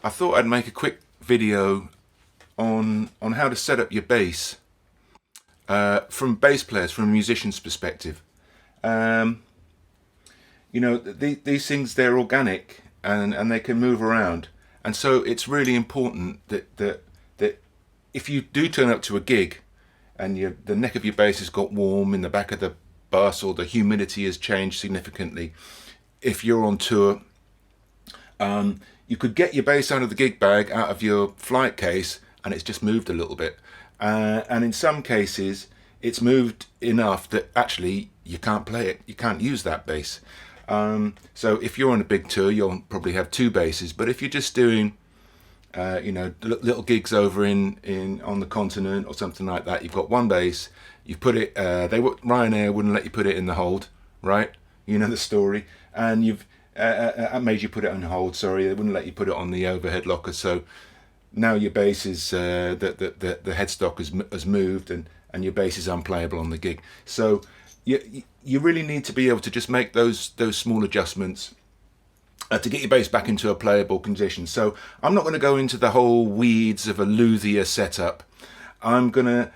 I thought I'd make a quick video on how to set up your bass from bass players, from a musician's perspective. You know, these things, they're organic and they can move around, and so it's really important that if you do turn up to a gig and the neck of your bass has got warm in the back of the bus, or the humidity has changed significantly, if you're on tour, you could get your bass out of the gig bag, out of your flight case, and it's just moved a little bit. And in some cases, it's moved enough that actually you can't play it. You can't use that bass. So if you're on a big tour, you'll probably have two basses. But if you're just doing, you know, little gigs over in on the continent or something like that, you've got one bass. You put it. Ryanair wouldn't let you put it in the hold, right? You know the story. And you've made you put it on hold. Sorry, they wouldn't let you put it on the overhead locker. So now your bass is the headstock has moved, and your bass is unplayable on the gig. So you really need to be able to just make those small adjustments to get your bass back into a playable condition. So I'm not going to go into the whole weeds of a luthier setup. I'm gonna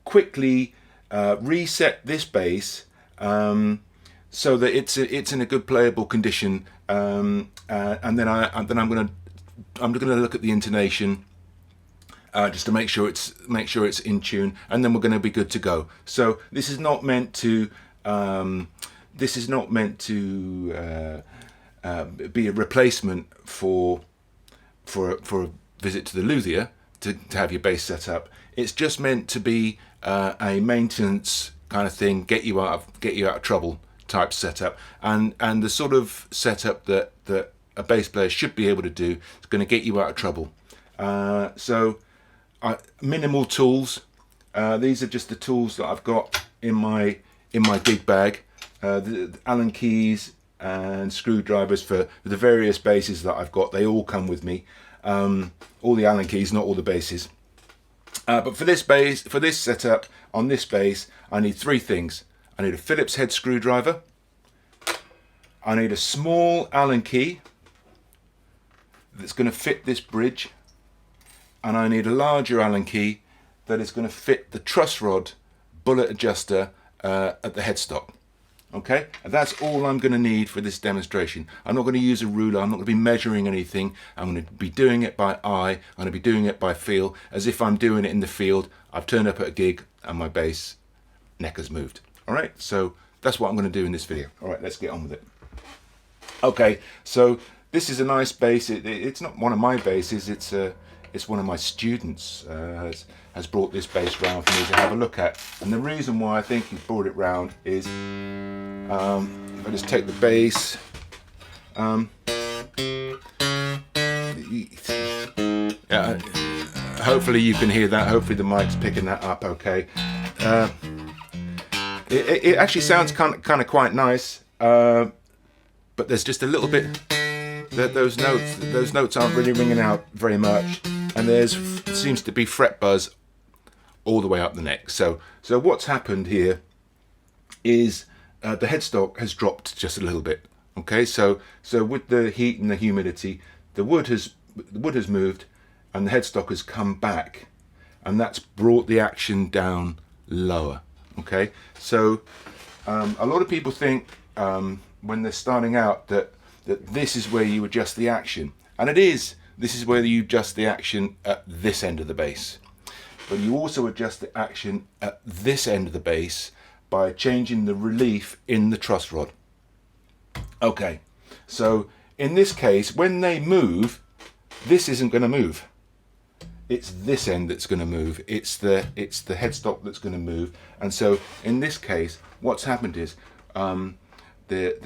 quickly reset this bass so that it's in a good playable condition, and then I'm gonna look at the intonation just to make sure it's in tune, and then we're going to be good to go. So this is not meant to be a replacement for a visit to the luthier to have your bass set up. It's just meant to be a maintenance kind of thing, get you out of trouble type setup, and the sort of setup that a bass player should be able to do. It's going to get you out of trouble. So minimal tools. These are just the tools that I've got in my gig bag. The Allen keys and screwdrivers for the various basses that I've got. They all come with me. All the Allen keys, not all the basses. But for this setup on this bass, I need three things. I need a Phillips head screwdriver. I need a small Allen key that's going to fit this bridge, and I need a larger Allen key that is going to fit the truss rod bullet adjuster at the headstock. Okay, and that's all I'm going to need for this demonstration. I'm not going to use a ruler. I'm not going to be measuring anything. I'm going to be doing it by eye. I'm going to be doing it by feel, as if I'm doing it in the field. I've turned up at a gig and my bass neck has moved. All right, so that's what I'm going to do in this video. All right, let's get on with it. Okay, so this is a nice bass. It's not one of my basses. It's one of my students has brought this bass round for me to have a look at. And the reason why I think he's brought it round is, if I just take the bass, yeah, hopefully you can hear that. Hopefully the mic's picking that up okay. It actually sounds kind of quite nice, but there's just a little bit that those notes aren't really ringing out very much, and seems to be fret buzz all the way up the neck. So what's happened here is the headstock has dropped just a little bit. Okay, so with the heat and the humidity, the wood has moved, and the headstock has come back, and that's brought the action down lower. Okay, so a lot of people think when they're starting out that this is where you adjust the action, and it is. This is where you adjust the action at this end of the bass, but you also adjust the action at this end of the bass by changing the relief in the truss rod. Okay, so in this case, when they move, this isn't going to move. It's this end that's going to move. It's the headstock that's going to move. And so in this case, what's happened is the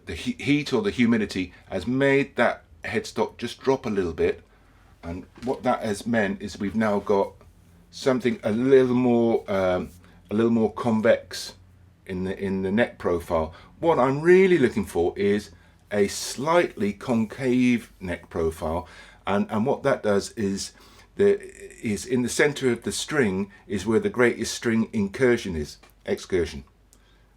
heat or the humidity has made that headstock just drop a little bit, and what that has meant is we've now got something a little more convex in the neck profile. What I'm really looking for is a slightly concave neck profile, and what that does is in the center of the string is where the greatest string excursion.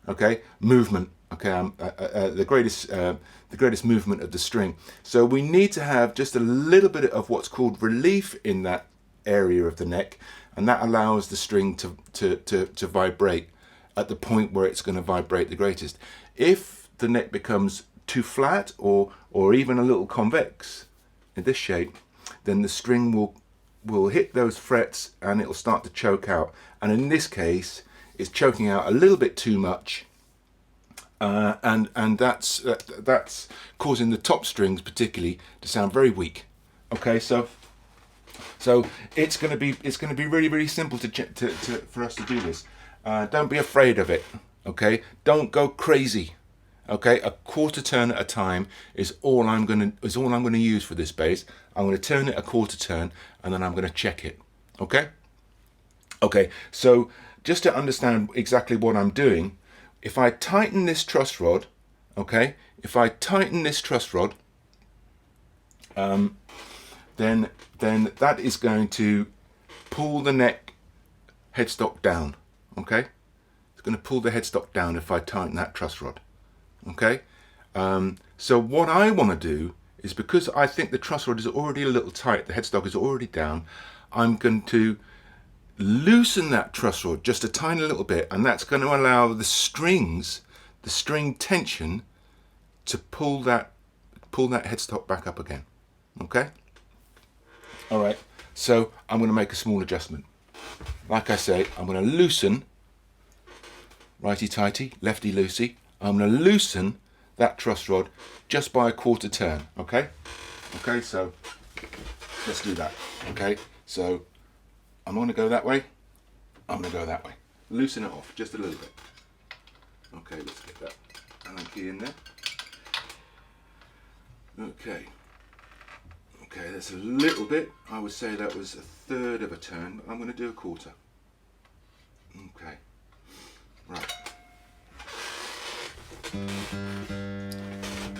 Okay, movement. Okay, the greatest movement of the string. So we need to have just a little bit of what's called relief in that area of the neck, and that allows the string to vibrate at the point where it's going to vibrate the greatest. If the neck becomes too flat or even a little convex in this shape, then the string will hit those frets and it'll start to choke out. And in this case, it's choking out a little bit too much, and that's causing the top strings particularly to sound very weak. Okay, so it's going to be really, really simple for us to do this. Don't be afraid of it. Okay, don't go crazy. Okay, a quarter turn at a time is all I'm going to use for this bass. I'm going to turn it a quarter turn and then I'm going to check it. Okay. Okay, so just to understand exactly what I'm doing, if I tighten this truss rod, okay, if I tighten this truss rod, then that is going to pull the neck headstock down. Okay, it's going to pull the headstock down if I tighten that truss rod. Okay, so what I want to do is, because I think the truss rod is already a little tight, the headstock is already down, I'm going to loosen that truss rod just a tiny little bit, and that's going to allow the string tension to pull that headstock back up again. Okay, all right, so I'm going to make a small adjustment. Like I say, I'm going to loosen, righty tighty, lefty loosey. I'm going to loosen that truss rod just by a quarter turn. Okay, okay, so let's do that. Okay, so I'm going to go that way, I'm going to go that way. Loosen it off just a little bit. Okay, let's get that Allen key in there. Okay, okay, that's a little bit. I would say that was a third of a turn, but I'm going to do a quarter. Okay, right.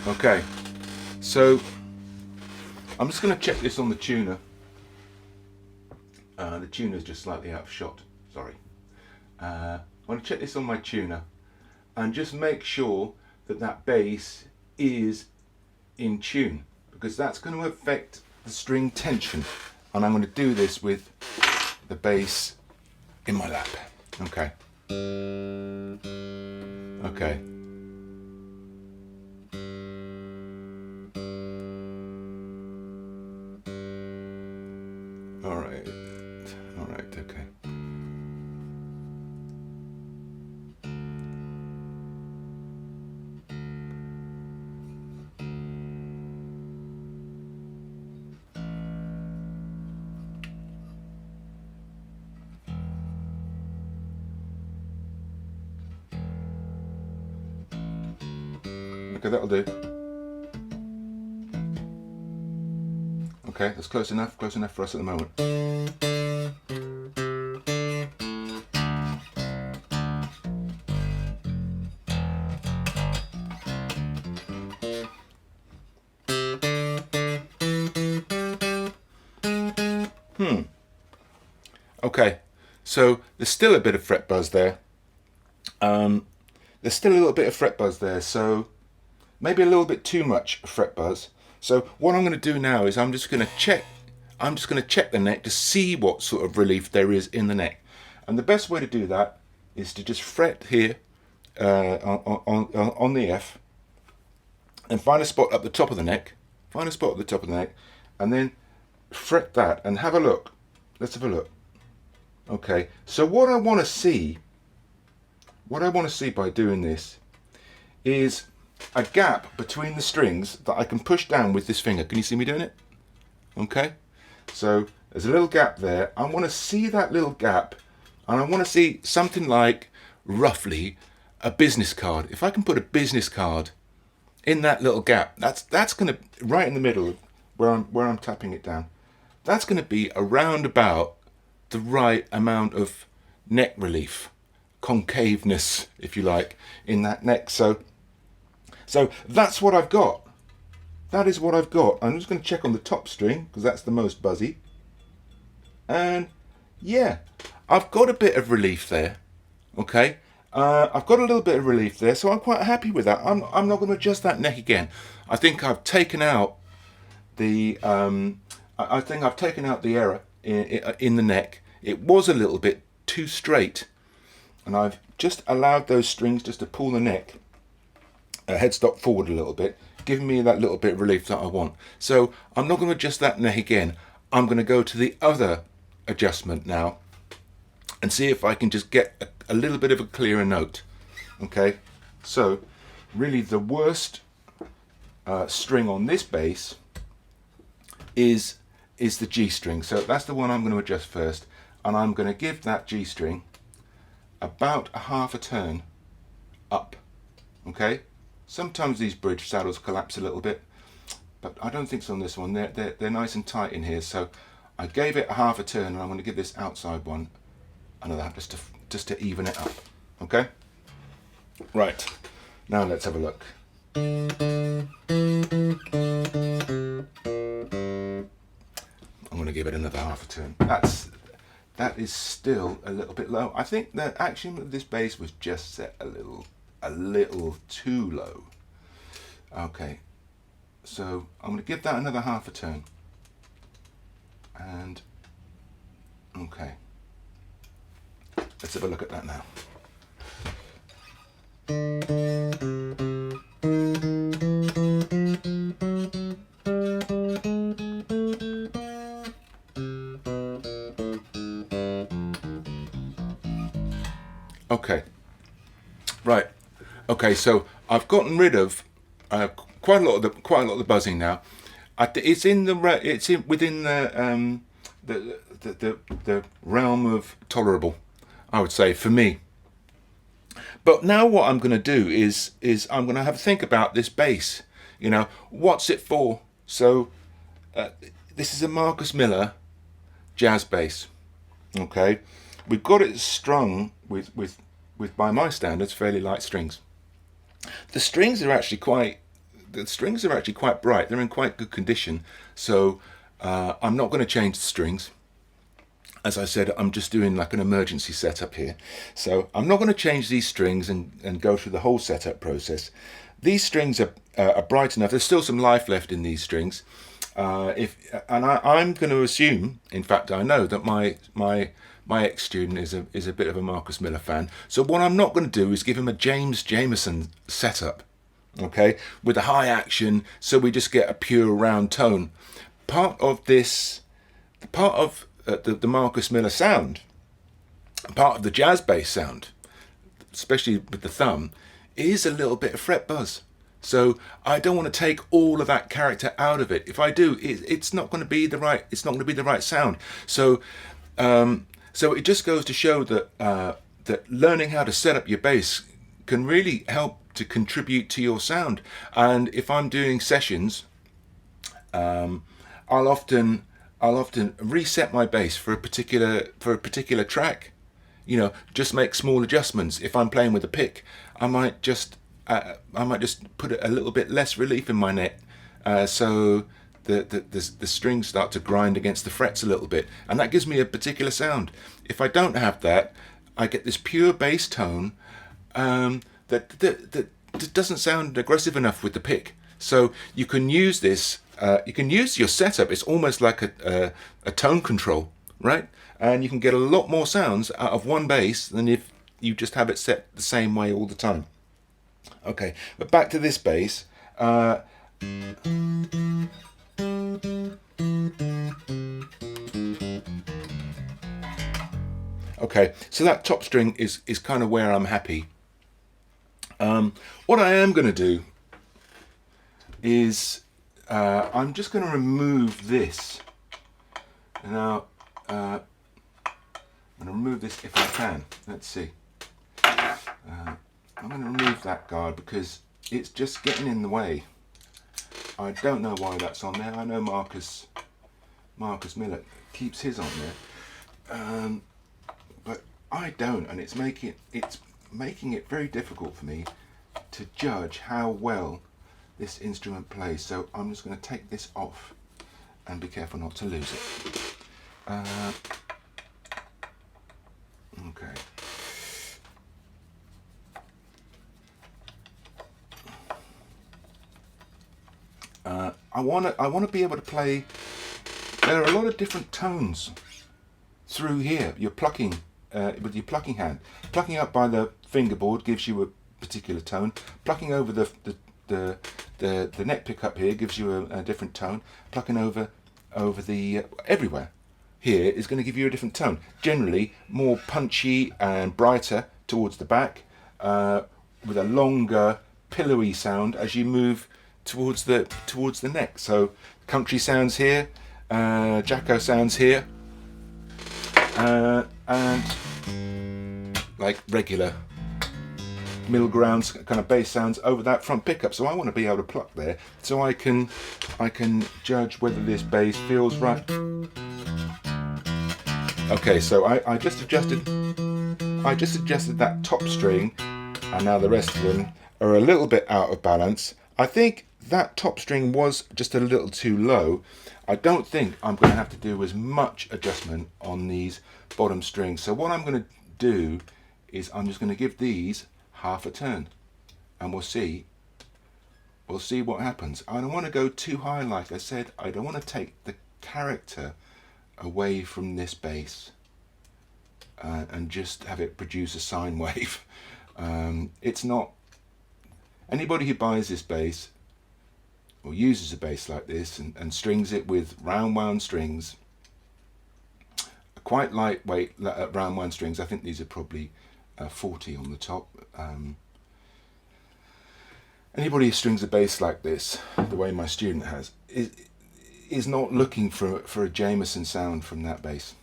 Okay, so I'm just going to check this on the tuner. The tuner's just slightly out of shot, sorry. I want to check this on my tuner and just make sure that that bass is in tune, because that's going to affect the string tension, and I'm going to do this with the bass in my lap. Okay. Okay. All right. All right. Okay. Okay, that'll do. Okay, that's close enough for us at the moment. Okay, so there's still a bit of fret buzz there. There's still a little bit of fret buzz there, so maybe a little bit too much fret buzz. So what I'm going to do now is I'm just going to check the neck to see what sort of relief there is in the neck. And the best way to do that is to just fret here on the F, and find a spot up the top of the neck. Find a spot at the top of the neck, and then fret that and have a look. Let's have a look. Okay, so what I want to see by doing this is a gap between the strings that I can push down with this finger. Can you see me doing it? Okay, so there's a little gap there. I want to see that little gap, and I want to see something like, roughly, a business card. If I can put a business card in that little gap, that's going to, right in the middle where I'm tapping it down, that's going to be around about the right amount of neck relief, concaveness, if you like, in that neck. So that's what I've got. That is what I've got. I'm just going to check on the top string, because that's the most buzzy. And yeah, I've got a bit of relief there. Okay. I've got a little bit of relief there, so I'm quite happy with that. I'm not going to adjust that neck again. I think I've taken out the I think I've taken out the error in the neck. It was a little bit too straight, and I've just allowed those strings just to pull the neck headstock forward a little bit, giving me that little bit of relief that I want. So I'm not going to adjust that neck again. I'm going to go to the other adjustment now and see if I can just get a little bit of a clearer note. Okay, so really the worst string on this bass is the G string. So that's the one I'm going to adjust first, and I'm going to give that G string about a half a turn up. Okay, sometimes these bridge saddles collapse a little bit, but I don't think so on this one. They're nice and tight in here. So I gave it a half a turn, and I'm going to give this outside one another just to even it up. Okay, right, now let's have a look. I'm going to give it another half a turn. That is still a little bit low. I think the action of this bass was just set a little too low. Okay, so I'm going to give that another half a turn. And okay, let's have a look at that now. Okay, right. Okay, so I've gotten rid of quite a lot of the buzzing now. It's within the realm of tolerable, I would say, for me. But now what I'm going to do is I'm going to have a think about this bass. You know, what's it for? So this is a Marcus Miller jazz bass. Okay, we've got it strung with by my standards fairly light strings. The strings are actually quite bright. They're in quite good condition. So I'm not going to change the strings. As I said, I'm just doing like an emergency setup here. So I'm not going to change these strings and go through the whole setup process. These strings are bright enough. There's still some life left in these strings. I'm going to assume, in fact, I know that my ex-student is a bit of a Marcus Miller fan. So what I'm not going to do is give him a James Jamerson setup, okay, with a high action, so we just get a pure round tone. Part of the Marcus Miller sound, part of the jazz bass sound, especially with the thumb, is a little bit of fret buzz. So I don't want to take all of that character out of it. If I do, it's not going to be the right. It's not going to be the right sound. So it just goes to show that that learning how to set up your bass can really help to contribute to your sound. And if I'm doing sessions, I'll often reset my bass for a particular track. You know, just make small adjustments. If I'm playing with a pick, I might just put a little bit less relief in my neck, so the strings start to grind against the frets a little bit, and that gives me a particular sound. If I don't have that, I get this pure bass tone that doesn't sound aggressive enough with the pick. So you can use this. You can use your setup. It's almost like a tone control, right? And you can get a lot more sounds out of one bass than if you just have it set the same way all the time. Okay, but back to this bass. Okay, so that top string is kind of where I'm happy. What I am going to do is I'm just going to remove this. Now, I'm going to remove this if I can. Let's see. I'm going to remove that guard because it's just getting in the way. I don't know why that's on there. I know Marcus Miller keeps his on there, but I don't, and it's making it very difficult for me to judge how well this instrument plays. So I'm just going to take this off and be careful not to lose it. Okay. want to be able to play. There are a lot of different tones through here. You're plucking with your plucking hand. Plucking up by the fingerboard gives you a particular tone. Plucking over the neck pickup here gives you a different tone. Plucking over the everywhere here is going to give you a different tone. Generally more punchy and brighter towards the back, with a longer pillowy sound as you move towards the neck. So country sounds here, Jacko sounds here, and like regular middle grounds kind of bass sounds over that front pickup. So I want to be able to pluck there so I can judge whether this bass feels right. Okay, so I just adjusted that top string, and now the rest of them are a little bit out of balance. I think that top string was just a little too low. I don't think I'm going to have to do as much adjustment on these bottom strings. So what I'm going to do is I'm just going to give these half a turn, and we'll see what happens. I don't want to go too high, like I said. I don't want to take the character away from this bass and just have it produce a sine wave. It's not, anybody who buys this bass or uses a bass like this and strings it with round wound strings, quite lightweight round wound strings. I think these are probably 40 on the top. Anybody who strings a bass like this, the way my student has, is not looking for a Jameson sound from that bass.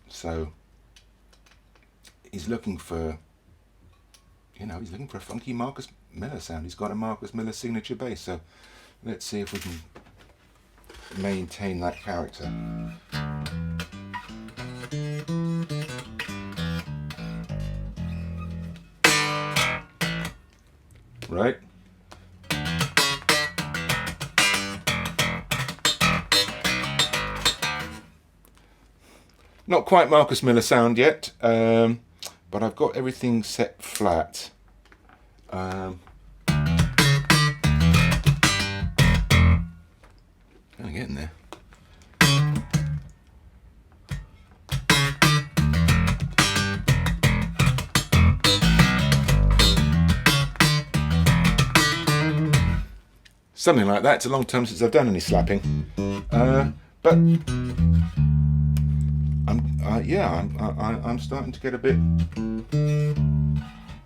So he's looking for, he's looking for a funky Marcus Miller sound. He's got a Marcus Miller signature bass. So let's see if we can maintain that character. Right? Not quite Marcus Miller sound yet, but I've got everything set flat. I'm getting there. Something like that. It's a long time since I've done any slapping, but I'm starting to get a bit.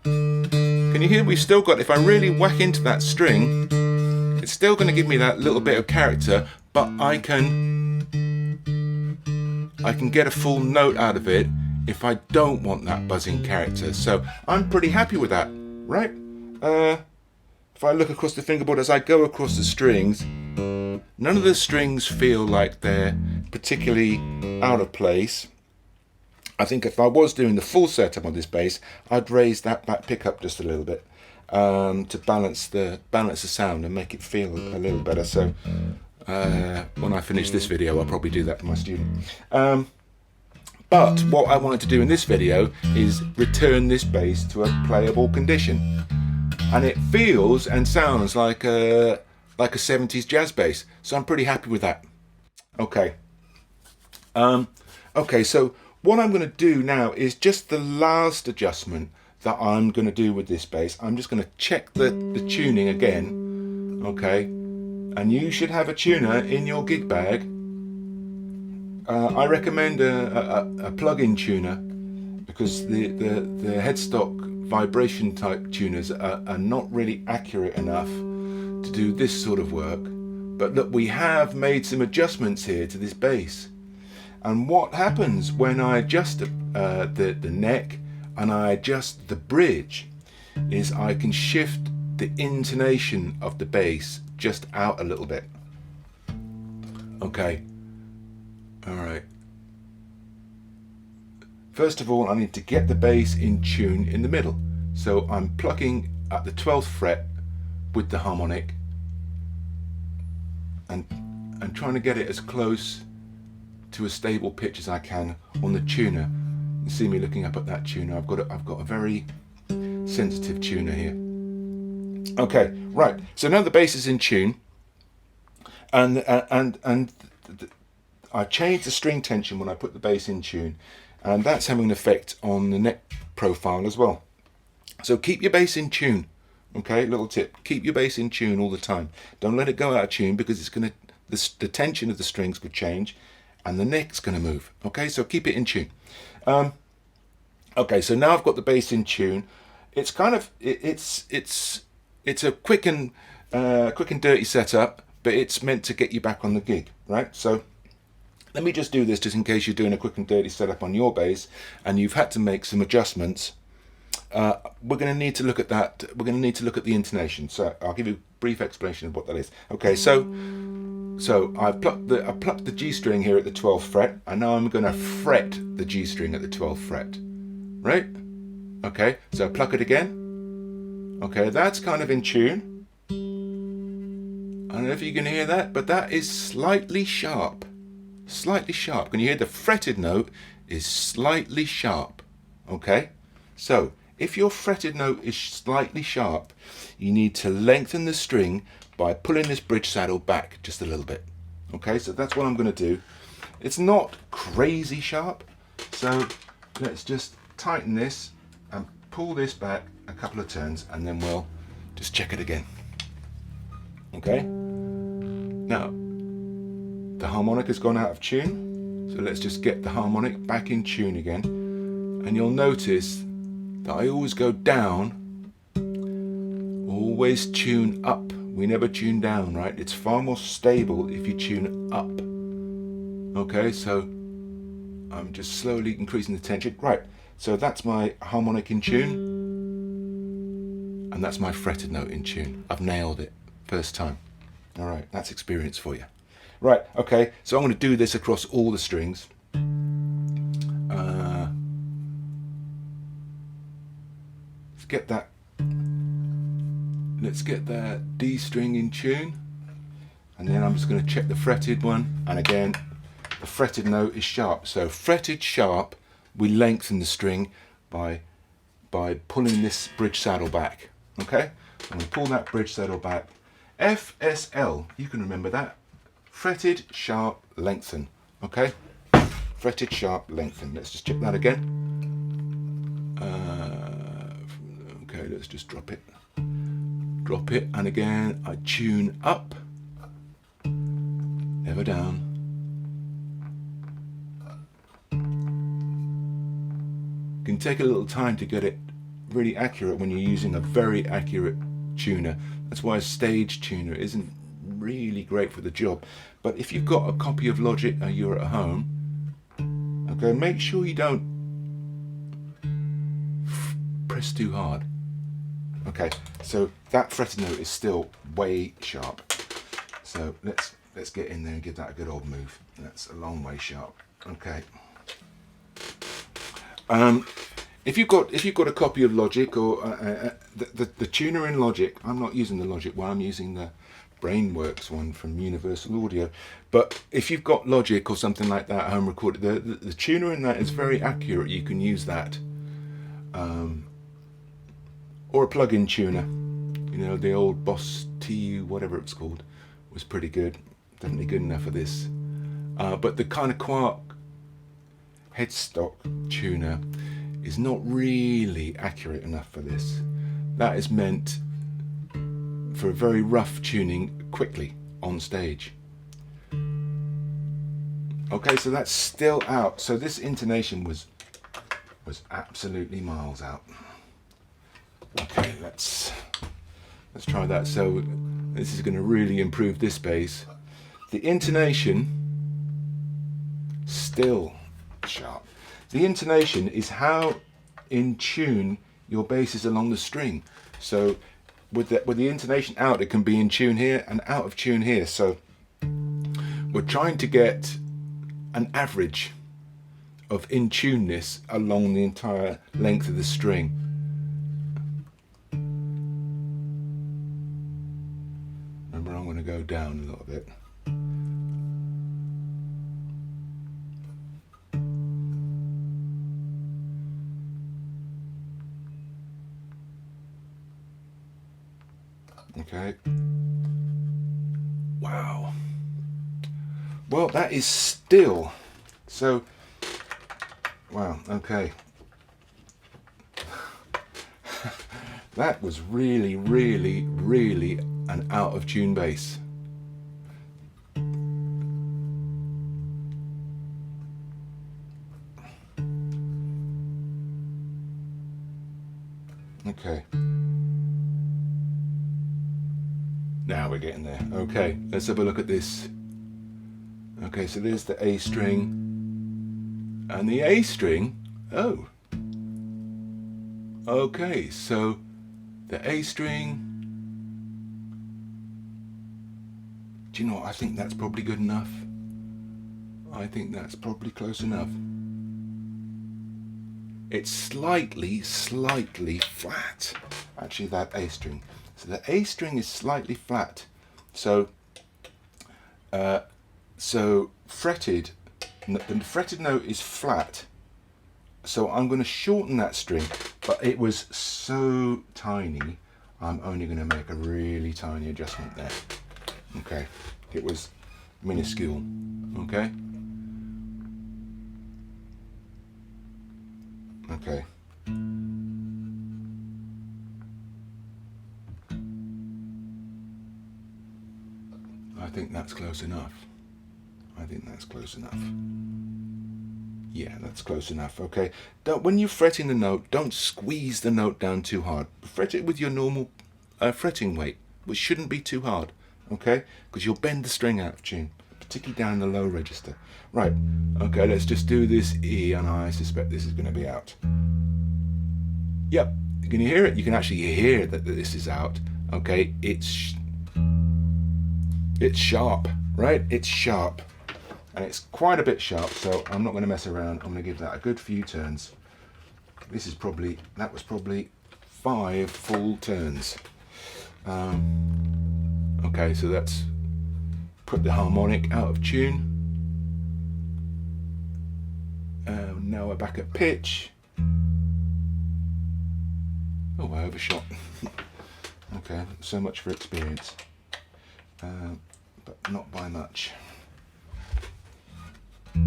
Can you hear? We've still got. If I really whack into that string, it's still going to give me that little bit of character, but I can get a full note out of it if I don't want that buzzing character. So I'm pretty happy with that, right? If I look across the fingerboard as I go across the strings, none of the strings feel like they're particularly out of place. I think if I was doing the full setup on this bass, I'd raise that back pickup just a little bit to balance the sound and make it feel a little better. So when I finish this video, I'll probably do that for my student. But what I wanted to do in this video is return this bass to a playable condition. And it feels and sounds like a 70s jazz bass. So I'm pretty happy with that. Okay. Okay, so what I'm going to do now is just the last adjustment that I'm going to do with this bass. I'm just going to check the tuning again. Okay. And you should have a tuner in your gig bag. I recommend a plug-in tuner, because the headstock vibration type tuners are not really accurate enough to do this sort of work. But look, we have made some adjustments here to this bass. And what happens when I adjust the neck and I adjust the bridge is I can shift the intonation of the bass just out a little bit. Okay. All right. First of all, I need to get the bass in tune in the middle. So I'm plucking at the 12th fret with the harmonic and trying to get it as close to a stable pitch as I can on the tuner. You see me looking up at that tuner. I've got a very sensitive tuner here. Okay, right. So now the bass is in tune, And I changed the string tension when I put the bass in tune, and that's having an effect on the neck profile as well. So keep your bass in tune. Okay, little tip: keep your bass in tune all the time. Don't let it go out of tune, because it's gonna the tension of the strings could change, and the neck's gonna move. Okay, so keep it in tune. Okay, so now I've got the bass in tune. It's kind of it's a quick and dirty setup, but it's meant to get you back on the gig, right? So let me just do this, just in case you're doing a quick and dirty setup on your bass and you've had to make some adjustments. We're going to need to look at that. We're going to need to look at the intonation. So I'll give you a brief explanation of what that is. Okay, so I've plucked the G string here at the 12th fret, and now I'm going to fret the G string at the 12th fret, right? Okay, so pluck it again. Okay, that's kind of in tune. I don't know if you can hear that, but that is slightly sharp. Slightly sharp. Can you hear the fretted note is slightly sharp? Okay, so if your fretted note is slightly sharp, you need to lengthen the string by pulling this bridge saddle back just a little bit. Okay, so that's what I'm going to do. It's not crazy sharp, so let's just tighten this and pull this back a couple of turns, and then we'll just check it again. Okay, now the harmonic has gone out of tune, so let's just get the harmonic back in tune again, and you'll notice that I always go down, always tune up. We never tune down, right? It's far more stable if you tune up. Okay, so I'm just slowly increasing the tension. Right, so that's my harmonic in tune, and that's my fretted note in tune. I've nailed it first time. All right, that's experience for you. Right, okay, so I'm going to do this across all the strings. Let's get that D string in tune, and then I'm just going to check the fretted one, and again the fretted note is sharp. So fretted sharp, we lengthen the string by pulling this bridge saddle back. Okay, and we pull that bridge saddle back. FSL, you can remember that. Fretted sharp lengthen. Okay, fretted sharp lengthen. Let's just check that again. Okay, let's just drop it, and again I tune up, never down. It can take a little time to get it really accurate when you're using a very accurate tuner. That's why a stage tuner isn't really great for the job. But if you've got a copy of Logic and you're at home, okay, make sure you don't press too hard. Okay, so that fretted note is still way sharp. So let's get in there and give that a good old move. That's a long way sharp. Okay. If you've got a copy of Logic or the tuner in Logic, I'm not using the Logic one. I'm using the Brainworks one from Universal Audio. But if you've got Logic or something like that home recorded, the tuner in that is very accurate. You can use that. Or a plug-in tuner, you know, the old Boss TU, whatever it's called, was pretty good. Definitely good enough for this. But the kind of Quark headstock tuner is not really accurate enough for this. That is meant for a very rough tuning quickly on stage. Okay, so that's still out. So this intonation was absolutely miles out. Okay, let's try that. So this is going to really improve this bass. The intonation, still sharp. The intonation is how in tune your bass is along the string. So with the intonation out, it can be in tune here and out of tune here. So we're trying to get an average of in tuneness along the entire length of the string. Remember, I'm going to go down a little bit. Okay. Wow. Well, that is still, so, wow, okay. That was really, really, really an out of tune bass. Okay. Now we're getting there. Okay, let's have a look at this. Okay, so there's the A string. And the A string, oh. Okay, so the A string. Do you know what? I think that's probably good enough. I think that's probably close enough. It's slightly flat. Actually, that A string. So the A string is slightly flat. So, fretted. The fretted note is flat. So I'm going to shorten that string, but it was so tiny. I'm only going to make a really tiny adjustment there. Okay, it was minuscule. Okay. Okay. I think that's close enough. I think that's close enough. Yeah, that's close enough. Okay. When you're fretting the note, don't squeeze the note down too hard. Fret it with your normal fretting weight, which shouldn't be too hard. Okay, because you'll bend the string out of tune, particularly down in the low register. Right. Okay, let's just do this E, and I suspect this is going to be out. Yep. Can you hear it? You can actually hear that this is out. Okay, it's sharp, right? It's sharp, and it's quite a bit sharp. So I'm not going to mess around. I'm going to give that a good few turns. That was probably 5 full turns. Okay, so that's put the harmonic out of tune. Now we're back at pitch. Oh, I overshot. Okay, so much for experience. But not by much. So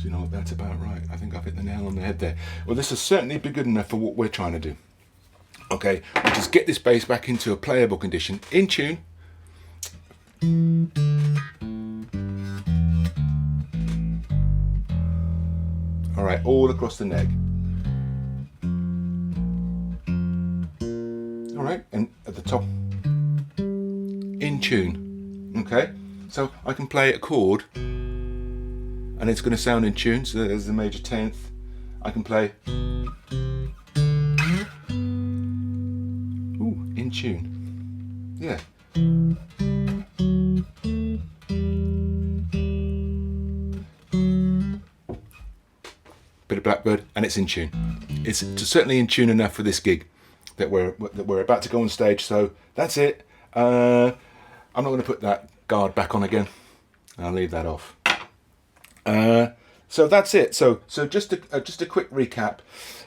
you know what, that's about right. I think I've hit the nail on the head there. Well, this will certainly be good enough for what we're trying to do. Okay, we'll just get this bass back into a playable condition, in tune. All right, all across the neck. All right, and at the top, in tune. Okay, so I can play a chord, and it's going to sound in tune. So there's the major 10th. I can play. Ooh, in tune. Yeah. Bit of Blackbird, and it's in tune. It's certainly in tune enough for this gig that we're about to go on stage. So that's it. I'm not going to put that guard back on again. I'll leave that off. So that's it. So just a quick recap.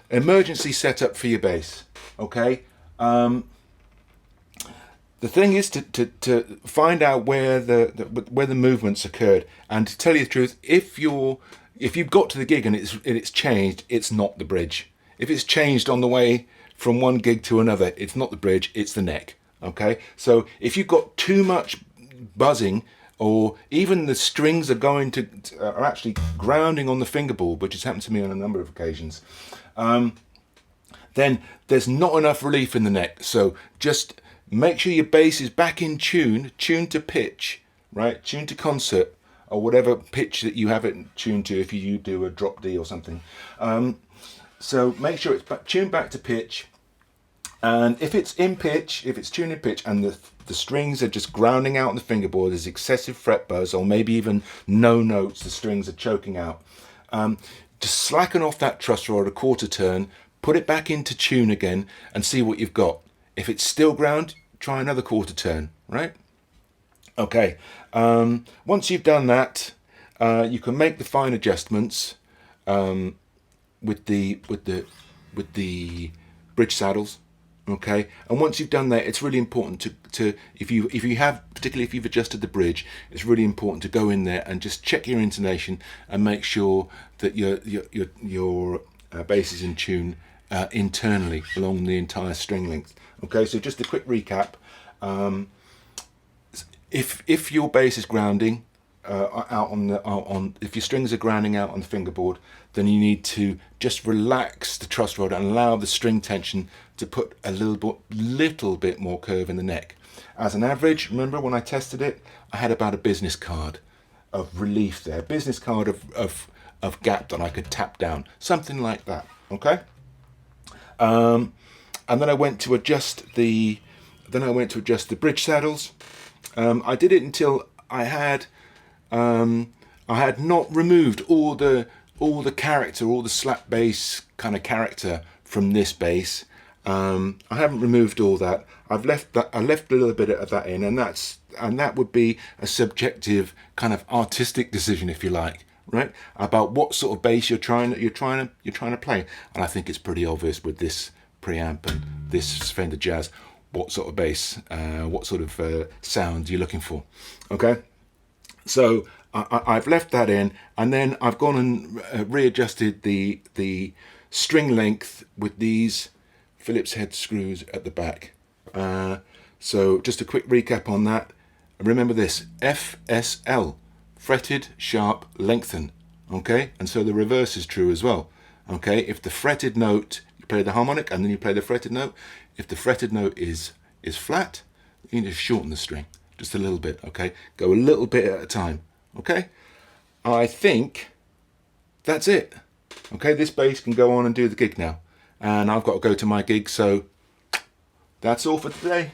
Emergency setup for your bass. Okay. The thing is to find out where the movements occurred, and to tell you the truth, if you've got to the gig and it's changed, it's not the bridge. If it's changed on the way from one gig to another, it's not the bridge, it's the neck. Okay, so if you've got too much buzzing, or even the strings are actually grounding on the fingerboard, which has happened to me on a number of occasions, then there's not enough relief in the neck. So just make sure your bass is back in tune, tuned to pitch, right? Tuned to concert, or whatever pitch that you have it tuned to if you do a drop D or something. So make sure it's tuned back to pitch. And if it's in pitch, if it's tuned in pitch and the strings are just grounding out on the fingerboard, there's excessive fret buzz, or maybe even no notes, the strings are choking out, just slacken off that truss rod a quarter turn, put it back into tune again, and see what you've got. If it's still ground, try another quarter turn, right? Okay, once you've done that, you can make the fine adjustments with the bridge saddles. Okay, and once you've done that, it's really important to if you have, particularly if you've adjusted the bridge, it's really important to go in there and just check your intonation and make sure that your bass is in tune internally along the entire string length. Okay, so just a quick recap. If your bass is grounding if your strings are grounding out on the fingerboard, then you need to just relax the truss rod and allow the string tension to put a little bit more curve in the neck. As an average, remember when I tested it, I had about a business card of relief there, business card of gap that I could tap down, something like that. Okay, and then I went to adjust the bridge saddles. I did it until I had not removed all the character, all the slap bass kind of character from this bass. I haven't removed all that. I left a little bit of that in, and that would be a subjective kind of artistic decision, if you like, right? About what sort of bass you're trying to play. And I think it's pretty obvious with this preamp and this Fender Jazz what sort of bass, what sort of sound you're looking for. Okay. So I've left that in, and then I've gone and readjusted the string length with these Phillips head screws at the back. So just a quick recap on that. Remember this, FSL, fretted, sharp, lengthen. Okay, and so the reverse is true as well. Okay, if the fretted note, you play the harmonic and then you play the fretted note. If the fretted note is flat, you need to shorten the string just a little bit. Okay, go a little bit at a time. Okay, I think that's it. Okay, this bass can go on and do the gig now, and I've got to go to my gig, so that's all for today.